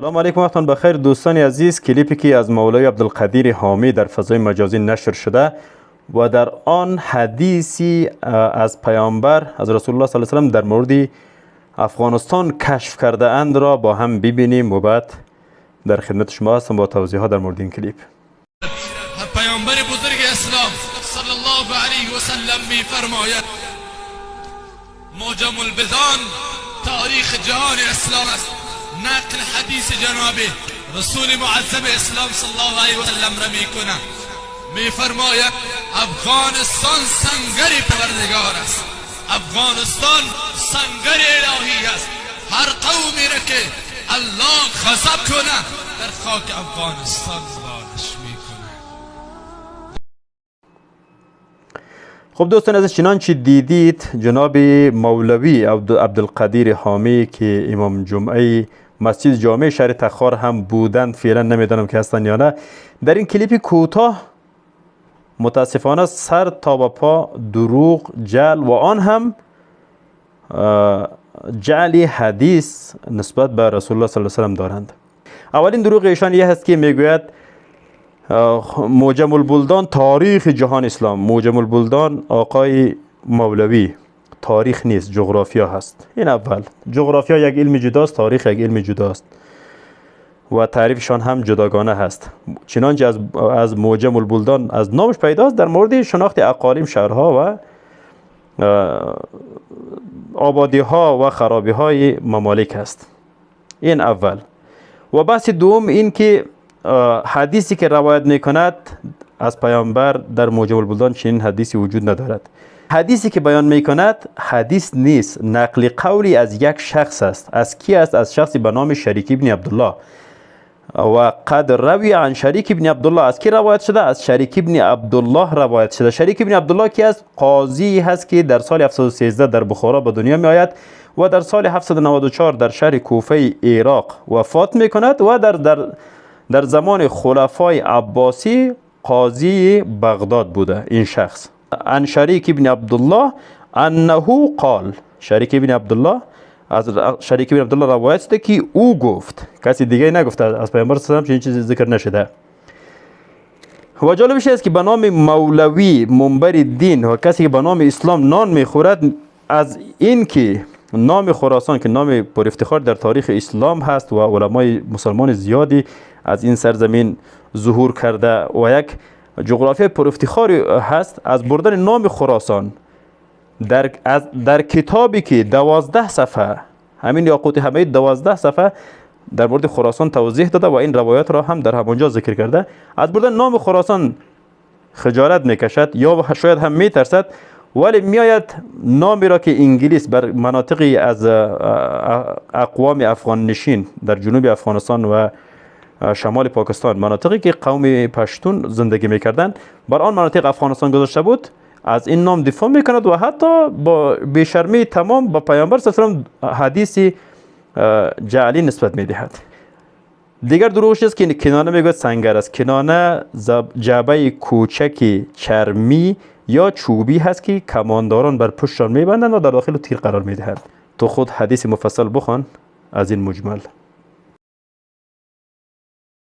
سلام علیکم، وقتتان بخیر دوستان عزیز. کلیپی که از مولوی عبدالقدیر حامی در فضای مجازی نشر شده و در آن حدیثی از پیامبر از رسول الله صلی الله علیه و سلم در مورد افغانستان کشف کرده اند را با هم ببینیم و بعد در خدمت شما هستم با توضیحات در مورد این کلیپ. پیامبر بزرگ اسلام صلی الله علیه و سلم می فرماید موجم البدان تاریخ جهان اسلام است. نقل حدیث جناب رسول معظم اسلام صلی الله علیه و سلم را می کنم. می فرماید افغانستان سنگر پروردگار است. افغانستان سنگر الهی است. هر قومی را که الله غضب کنه در خاک افغانستان زبانش می کنه. خب دوستان عزیز، چنانچه دیدید جناب مولوی عبدالقدیر حامی که امام جمعه مسجد جامع شهر تخار هم بودند، فعلا نمیدانم که هستن یا نه، در این کلیپ کوتاه متاسفانه سر تا به پا دروغ، جعل و آن هم جعلی حدیث نسبت به رسول الله صلی الله علیه و سلم دارند. اولین دروغ ایشان یه هست که میگوید موجم البلدان تاریخ جهان اسلام. موجم البلدان آقای مولوی تاریخ نیست، جغرافیا هست. این اول، جغرافیا یک علم جداست، تاریخ یک علم جداست و تعریفشان هم جداگانه هست. چنانچه از موجم البلدان از نامش پیداست در مورد شناخت اقالیم، شهرها و آبادی ها و خرابی های ممالک است. این اول. و بحث دوم این که حدیثی که روایت میکند از پیامبر در موجم البلدان چنین حدیثی وجود ندارد. حدیثی که بیان میکند حدیث نیست، نقل قولی از یک شخص است. از کی است؟ از شخصی به نام شریک ابن عبدالله. و قد روی عن شریک ابن عبدالله. از کی روایت شده؟ از شریک ابن عبدالله روایت شده. شریک ابن عبدالله کی است؟ قاضی هست که در سال 713 در بخارا به دنیا می آید و در سال 794 در شهر کوفه عراق وفات می کند و در زمان خلفای عباسی قاضی بغداد بوده این شخص. عن شریک ابن عبدالله انه قال، شریک ابن عبدالله از شریک ابن عبدالله روایت شده که او گفت، کسی دیگه نگفته، از پیامبر صلی الله علیه و سلم چنین چیزی ذکر نشده. و جالبش است که به نام مولوی منبر دین و کسی که به نام اسلام نان میخورد، از این که نام خراسان که نام پر افتخار در تاریخ اسلام هست و علمای مسلمان زیادی از این سرزمین ظهور کرده و یک جغرافی پر افتخاری هست، از بردن نام خراسان در کتابی که 12 صفحه، همین یاقوت حمید 12 صفحه در مورد خراسان توضیح داده و این روایات را هم در همونجا ذکر کرده، از بردن نام خراسان خجالت میکشد یا شاید هم میترسد، ولی میآید نامی را که انگلیس بر مناطقی از اقوام افغان نشین در جنوب افغانستان و شمال پاکستان، مناطقی که قوم پشتون زندگی میکردند، بر آن مناطق افغانستان گذاشته بود، از این نام دفاع میکند و حتی با بیشرمی تمام با پیامبر صلی الله علیه و سلم حدیثی جعلی نسبت میدهد. دیگر دروغش است که کنانه میگوید سنگر است. کنانه جعبه کوچک چرمی یا چوبی هست که کمانداران بر پشتشان میبندند و در داخل تیر قرار میدهند. تو خود حدیث مفصل بخوان از این مجمل.